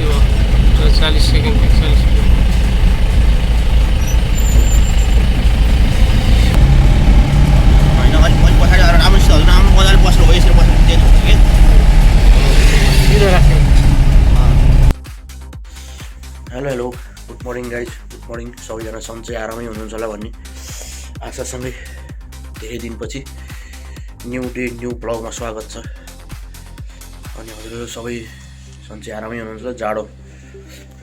कति हो 40 second 41 second होइन अलिक पछाडि आएर राम्रो मजाले बस्नु हो यसरी बस्नु दिनु हुन्छ कि सिधो राख्नु hello good morning guys good morning सबैजना सन्चै आरामै हुनुहुन्छ होला भन्ने आशासँगै धेरै दिनपछि न्यू डे न्यू ब्लगमा स्वागत छ। अनि हजुरहरू सबै सन्चै आरामै हुनुहुन्छ होला। जाडो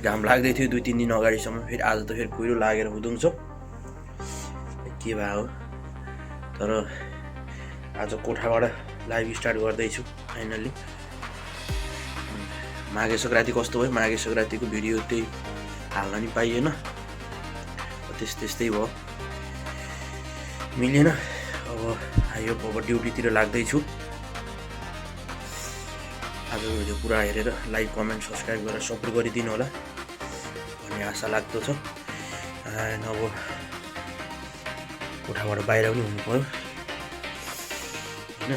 घाम लाग्दै थियो 2-3 दिन अगाडिसम्म, फेरि आज त फेरि कुहिरो लागेर हुँदुङ छ के भए हो। तर आज कोठाबाट लाइभ स्टार्ट गर्दैछु फाइनल्ली। माघे सङ्क्रान्ति कस्तो भयो, माघे सङ्क्रान्तिको भिडियो त्यही हाल्न नि पाइएन, त्यस्तै भयो, मिलेन। अब आयो अब ड्युटीतिर लाग्दैछु। आजको भिडियो पुरा हेरेर लाइक कमेन्ट सब्सक्राइब गरेर सपोर्ट गरिदिनु होला भन्ने आशा लाग्दछ। एन्ड अब कोठाबाट बाहिर पनि हुनु पऱ्यो होइन।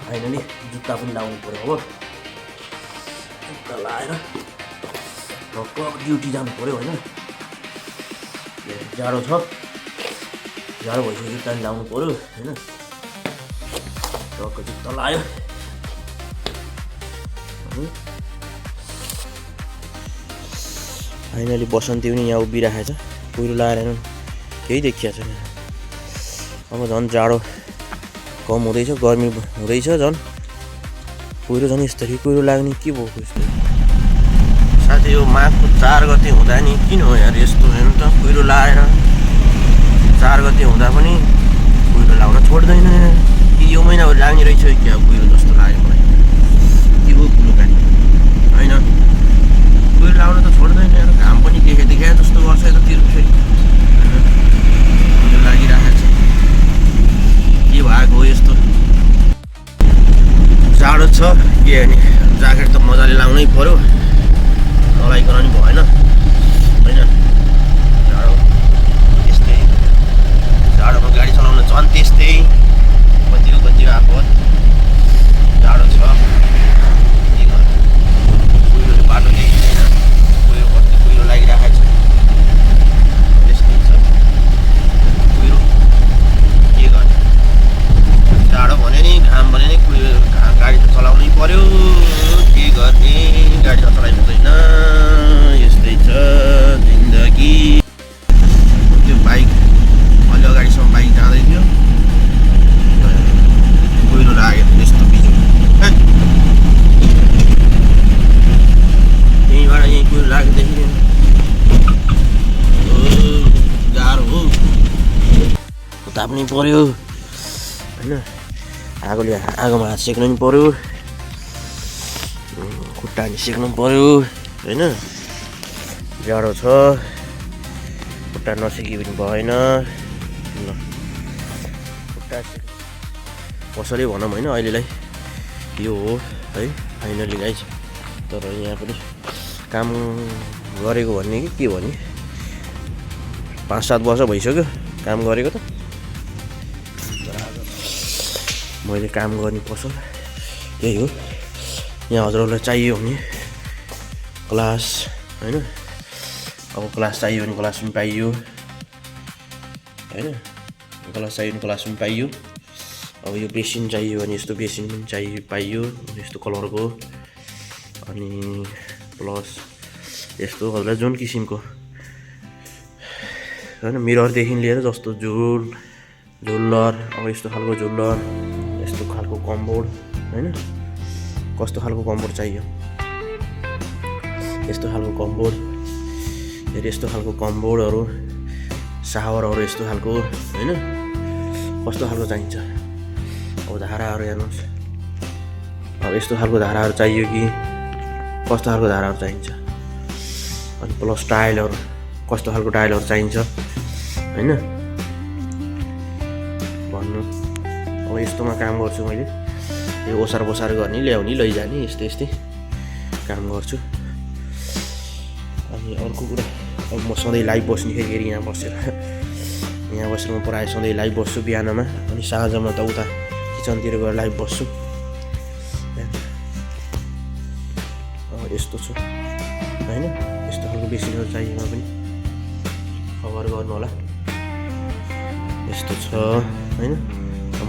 फाइनली जुत्ता पनि लाउनु पऱ्यो। अब जुत्ता लाएर अब ड्युटी जानु पऱ्यो होइन। जाडो छ, जाडो भइसक्यो, जुत्ता पनि लाउनु पऱ्यो होइन। टक्क जुत्ता लायो। फाइनली बसन्ती पनि यहाँ उभिराखेको छ, कुहिरो लाएर केही देखिएको छैन। अब झन् जाडो कम हुँदैछ, गर्मी हुँदैछ, झन् कुहिरो झन् यस्तरी कुहिरो लाग्ने के भएको यस्तो। साथै यो माघको 4 गते हुँदा नि किन हो यार यस्तो, हेर्नु त कुहिरो लाएर 4 गते हुँदा पनि कुहिरो लाउन छोड्दैन कि यो महिनाभरि लाग्ने रहेछ क्या कुहिरो जस्तो लाग्यो मलाई। के हो कुलो गाडी होइन, कुहिरो लाउन त छोड्दैन यार, घाम पनि देखा जस्तो गर्छ यतातिर फेरि लागिरहेको छ। के भएको हो यस्तो, जाडो छ के अनि ज्याकेट त मजाले लाउनै पऱ्यो, नलाइकन नि भएन होइन। जाडो त्यस्तै, जाडोमा गाडी चलाउन झन् त्यस्तै, कति आएको जाडो छ। के गर्नु, कुहिरोले बाटो देखिँदैन, कुहिरो लागिरहेको छ, त्यस्तै छ कुहिरो। के गर्नु, जाडो भने नि घाम भने नि गाडी त चलाउनै पर्यो, के गर्ने, गाडी नचलाइ हुँदैन, यस्तै छ जिन्दगी। त्यो बाइक अलि अगाडिसम्म बाइक जाँदै थियो, कुहिरो लाग्यो यस्तो बिजो, यहीँबाट यहीँ कुहिरो लागेदेखि गाह्रो हो, ताप्नै पर्यो होइन। आगोमा हात सेक्नु पनि पर्यो, खुट्टा नि सेक्नु पर्यो होइन। जाडो छ, खुट्टा नसेकी पनि भएन। खुट्टा कसरी भनौँ होइन, अहिलेलाई यो हो है फाइनली गाइस। तर यहाँ पनि काम गरेको भन्ने कि के भने 5-7 वर्ष भइसक्यो काम गरेको त। मैले काम गर्ने पसल यही हो। यहाँ हजुरहरूलाई चाहियो भने क्लास होइन, अब क्लास चाहियो भने क्लास पनि पाइयो होइन, क्लास चाहियो भने क्लास पनि पाइयो। अब यो बेसिन चाहियो भने यस्तो बेसिन पनि पाइयो, यस्तो कलरको। अनि प्लस यस्तो हजुरलाई जुन किसिमको होइन, मिररदेखि लिएर जस्तो झुल्लर, अब यस्तो खालको झुल्लर, यस्तो खालको कम्बोर्ड होइन, कस्तो खालको कम्बोर्ड चाहियो, यस्तो खालको कम्बोर्ड, फेरि यस्तो खालको कम्बोर्डहरू, सावरहरू यस्तो खालको होइन, कस्तो खालको चाहिन्छ। अब धाराहरू हेर्नुहोस्, अब यस्तो खालको धाराहरू चाहियो कि कस्तो खालको धाराहरू चाहिन्छ। अनि प्लस टाइलहरू, कस्तो खालको टाइलहरू चाहिन्छ होइन भन्नु। अब यस्तोमा काम गर्छु मैले, यो ओसार बसार गर्ने, ल्याउने, लैजाने, यस्तै काम गर्छु। अनि अर्को कुरा, अब म सधैँ लाइभ बस्ने फेरि यहाँ बसेर म प्रायः सधैँ लाइभ बस्छु बिहानमा, अनि साँझमा त उता किचनतिर गएर लाइभ बस्छु। यस्तो छ होइन, यस्तो खालको बेसी छ चाहिएमा पनि खबर गर्नु होला। यस्तो छ होइन।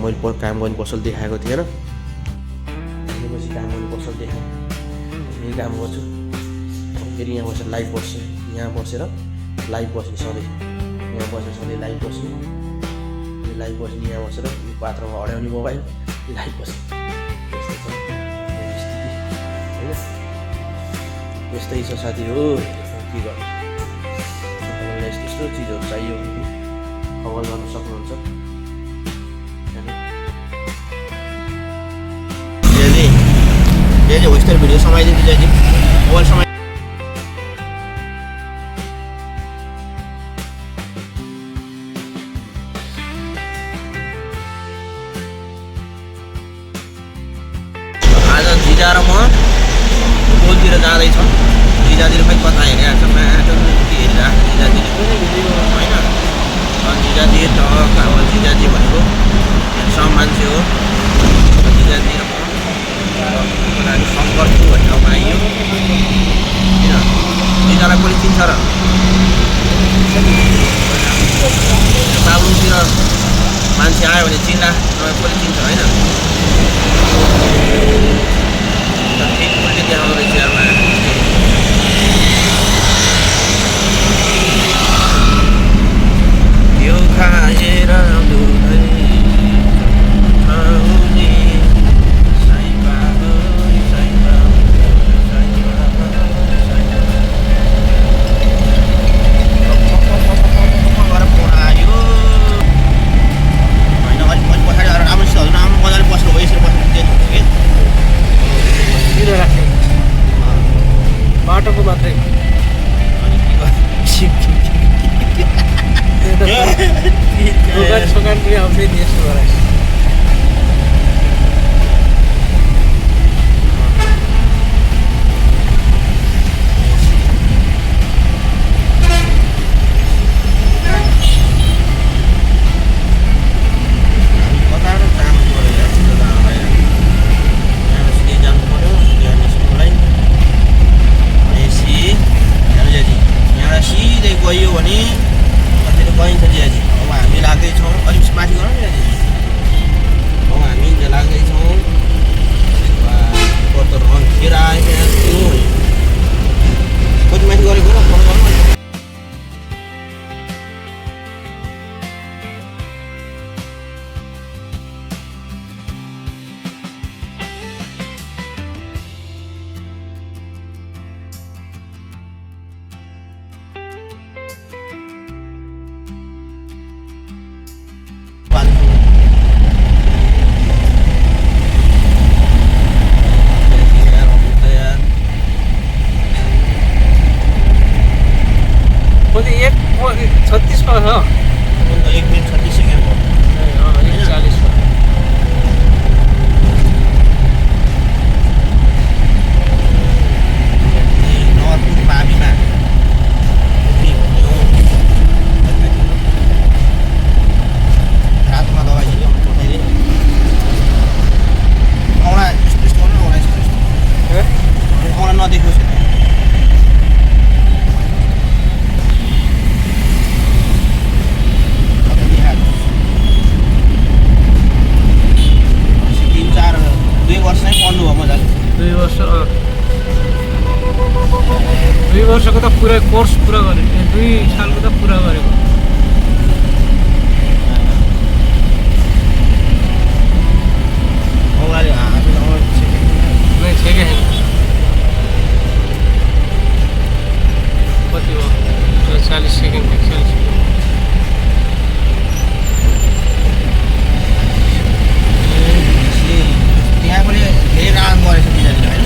मैले काम गर्ने पसल देखाएको थिएन, त्यसपछि काम गर्ने पसल देखाएँ, यही काम गर्छु। फेरि यहाँ बसेर लाइभ बस्छु, यहाँ बसेर लाइभ बस्ने सधैँ, यहाँ बसेर सधैँ लाइभ बस्ने, लाइभ बस्ने, यहाँ बसेर पात्रमा अड्याउने मोबाइल लाइभ बस्ने, यस्तो छ स्थिति होइन। यस्तै छ साथी हो, के गर्नु। तपाईँलाई यस्तो चिजहरू चाहियो भने खबर गर्न सक्नुहुन्छ। होस्टेल भिडियो समाइदिन्छु चाहिँ मोबाइल समय आज जिजा र म फुटबलतिर जाँदैछौँ। जिजातिर खै कता हेरिरहेको छ, हेरिरहेको जिजातिर होइन। जिजाजी अब जिजाजी भनेको हेर्सम मान्छे हो। जिजाजी र म सम्पर्क भन्ने ठाउँमा आइयो किन जिजालाई कसले चिन्छ र? बाबुतिर मान्छे आयो भने चिन्ला, तपाईँ कसले चिन्छ होइन? ठिक उल्टे देखाउँदो रहेछ यारमा। यो खाएर बाटोको मात्रै दोकान पनि आउँछ नि यस्तो गराइ। गयो भने कतिले गइन्छ जिजाजी। अब हामी लाग्दैछौँ, अलिक माथि गरौँ न जिजाजी। अब हामी लाग्दैछौँ त रन फेर आयो कति माथि गरेको र फोन गरौँ न। कति 1:36 मा छ, 1 मिनट 36 सेकेन्ड भयो। 1:40 मा नर्थ पाबीमा रातमा दबाई दियो पठाइदिए। औँला यस्तो यस्तो गर्नु, औँला यस्तो यस्तो औँला नदेखोस्। दुई वर्षको त पुरै कोर्स पुरा गरेको, 2 सालको त पुरा गरेको। कति हो 40 सेकेन्ड 41 सेकेन्ड। त्यहाँ पनि धेरै काम गरेछ दिदीले होइन।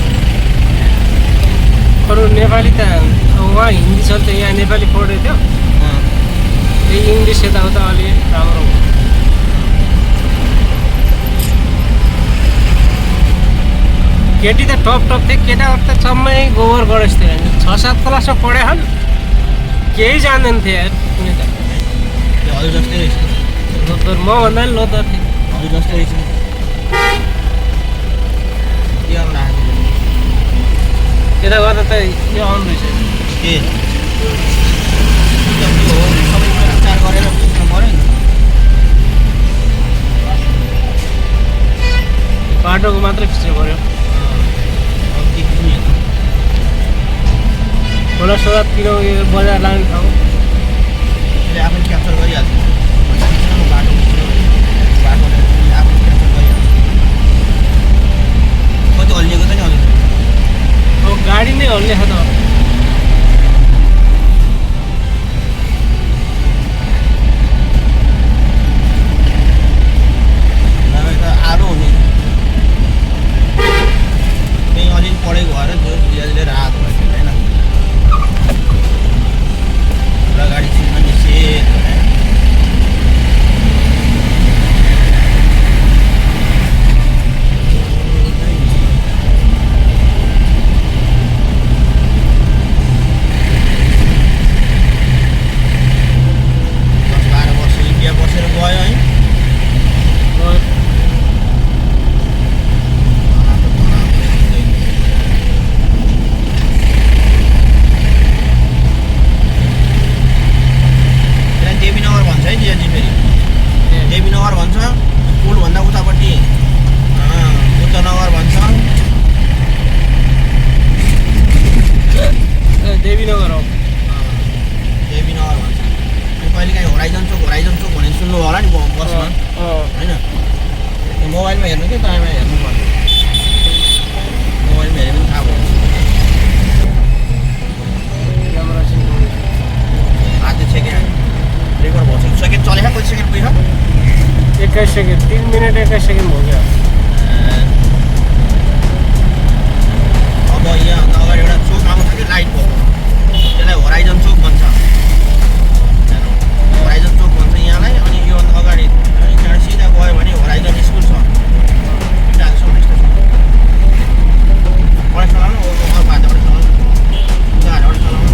अरू नेपाली त उहाँ हिन्दी छ नि त, यहाँ नेपाली पढेको थियो, त्यही इङ्ग्लिस यताउता अलि राम्रो हो। केटी त टप थियो, केटाहरू त चम्मै गोबर गणेश थियो। 6-7 क्लासमा पढे हन्, केही जान्दैन थियो यार। कुनै त हजुर जस्तै रहेछ, लोदर मभन्दा पनि लोदर थियो। हजुर जस्तै रहेछ। त्यता त यो आउँदैछ के सबै कुरा विचार गरेर बुझ्नु पऱ्यो नि। बाटोको मात्रै खिच्नु पऱ्यो। अब के किन्ने त? खोला सोलातिर यो बजार लाग्ने ठाउँ त्यसले आफै क्याप्चर गरिहाल्छ। बाटो बाटोले आफै क्याप्चर गरिहाल्छ। कति हल्लिएको छ नि अझै। अब गाडी नै हल्लिएछ त। नभए त आरो हुने। त्यही अलिक पढेको भएर त्यो धीरे रात भयो होइन। पुरा गाडी छिर्न नि सेट भयो। देवीनगर भन्छ, पुलभन्दा उतापट्टि बुद्धनगर भन्छ। देवीनगर हो। देवीनगर भन्छ। कहिलेकाहीँ होराइजन चोक भनेर सुन्नु होला नि बसमा होइन। मोबाइलमा हेर्नु कि तपाईँमा हेर्नु पर्छ। मोबाइलमा हेरे पनि थाहा भयो। हातले सेकेन्ड रेकर्ड भएको छ। सेकेन्ड चलेको कति सेकेन्ड पुग्यो? 21 सेकेन्ड। 3 मिनट 21 सेकेन्ड हो गयो। अब यहाँ अगाडि एउटा चोक आउँछ कि लाइट भएको, त्यसलाई होराइजन चोक भन्छ। होराइजन चोक भन्छ यहाँलाई। अनि यो अगाडि त्यहाँबाट सिधा गयो भने होराइजन स्कुल छ। स्टेसन बाट चलाउनु, बाटोबाट चलाउनु, गाडीबाट चलाउनु।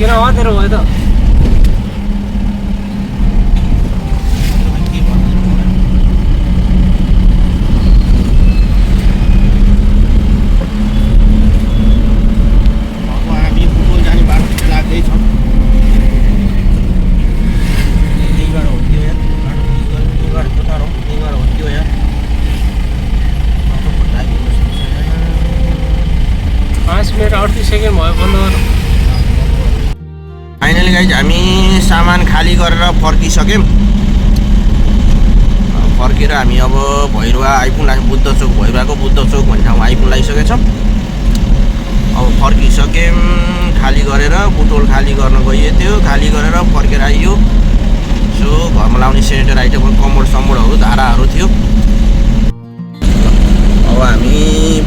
किन तेरो भयो त? हामी पुटोल जाने बाटो लाग्दैछ। त्यहीबाट हुन्थ्यो यहाँ बाटो, त्यहीबाट टोटारो, त्यहीबाट हुन्थ्यो यहाँ। 5 मिनट 38 सेकेन्ड भयो। बन्द गर्नु। फाइनली गाइज हामी सामान खाली गरेर फर्किसक्यौँ। फर्केर हामी अब भैरुवा आइपुग्ला। बुद्ध चोक, भैरुवाको बुद्ध चोक भन्ने ठाउँमा आइपुगिसकेका छौँ। अब फर्किसक्यौँ। खाली गरेर बुटोल खाली गर्न गइयो थियो। खाली गरेर फर्केर आइयो। सो घरमा लाउने सेनिटर आइटमहरू, कम्बोर्ड सम्बोर्डहरू, धाराहरू थियो। अब हामी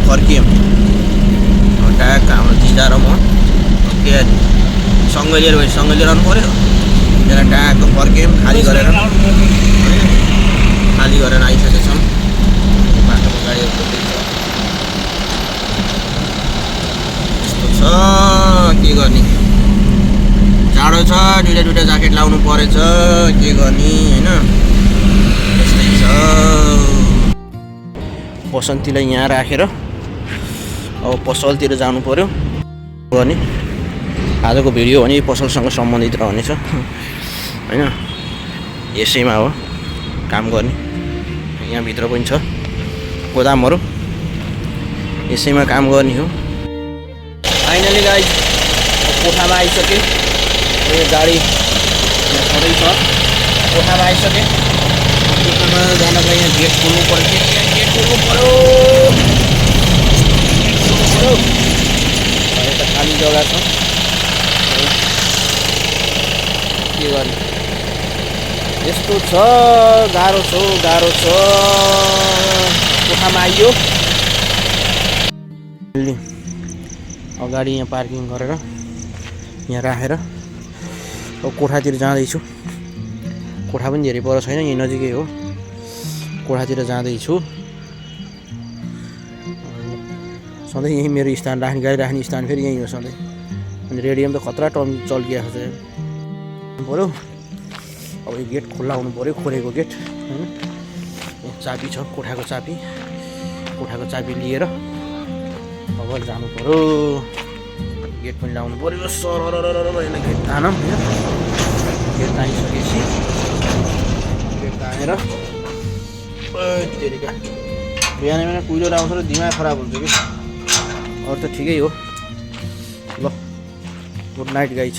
फर्क्यौँ। ट्याक हाम्रो जिजा र म के सँगै लिएर गयो, सँगै लिएर आउनु पऱ्यो। त्यसलाई ट्याक्क फर्क्यौँ। खाली गरेर आइसकेका छौँ। बाटोको गाडीहरू यस्तो छ, के गर्ने। जाडो छ दुईटा ज्याकेट लाउनु परेछ के गर्ने हैन यस्तै छ बसन्तीलाई यहाँ राखेर अब पसलतिर जानु पर्यो अनि आजको भिडियो भने पसलसँग सम्बन्धित रहनेछ हैन यसैमा हो काम गर्ने यहाँ भित्र पनि छ गोदामहरु यसैमा काम गर्ने हो फाइनली गाइस कोठामा आइसके यो गाडी यहाँ खरै छ कोठामा आइसके कोठामा जानका यहाँ गेट खोल्नु पर्यो गेट खोल्नु पर्यो अहिले त खाली जग्गा छ के गर्ने यस्तो छ गाह्रो छ कोठामा आइयो अगाडि यहाँ पार्किङ गरेर यहाँ राखेर अब कोठातिर जाँदैछु कोठा पनि धेरै पर छैन यही नजिकै हो कोठातिर जाँदैछु सधैँ यही मेरो स्थान राख्ने गाडी राख्ने स्थान फेरि यही हो सधैँ अनि रेडियम त खतरा टर्म चल्किएको छ पऱ्यो अब यो गेट खुल्ला हुनु पऱ्यो खोलेको गेट होइन चाबी छ कोठाको चाबी लिएर अब जानु पऱ्यो गेट पनि लाउनु पऱ्यो यसलाई गेट तानौँ होइन गेट तानिसकेपछि गेट तानेर बिहान कुहिरो आउँछ र दिमाग खराब हुन्छ कि अरू त ठिकै हो ल गुड नाइट गाइज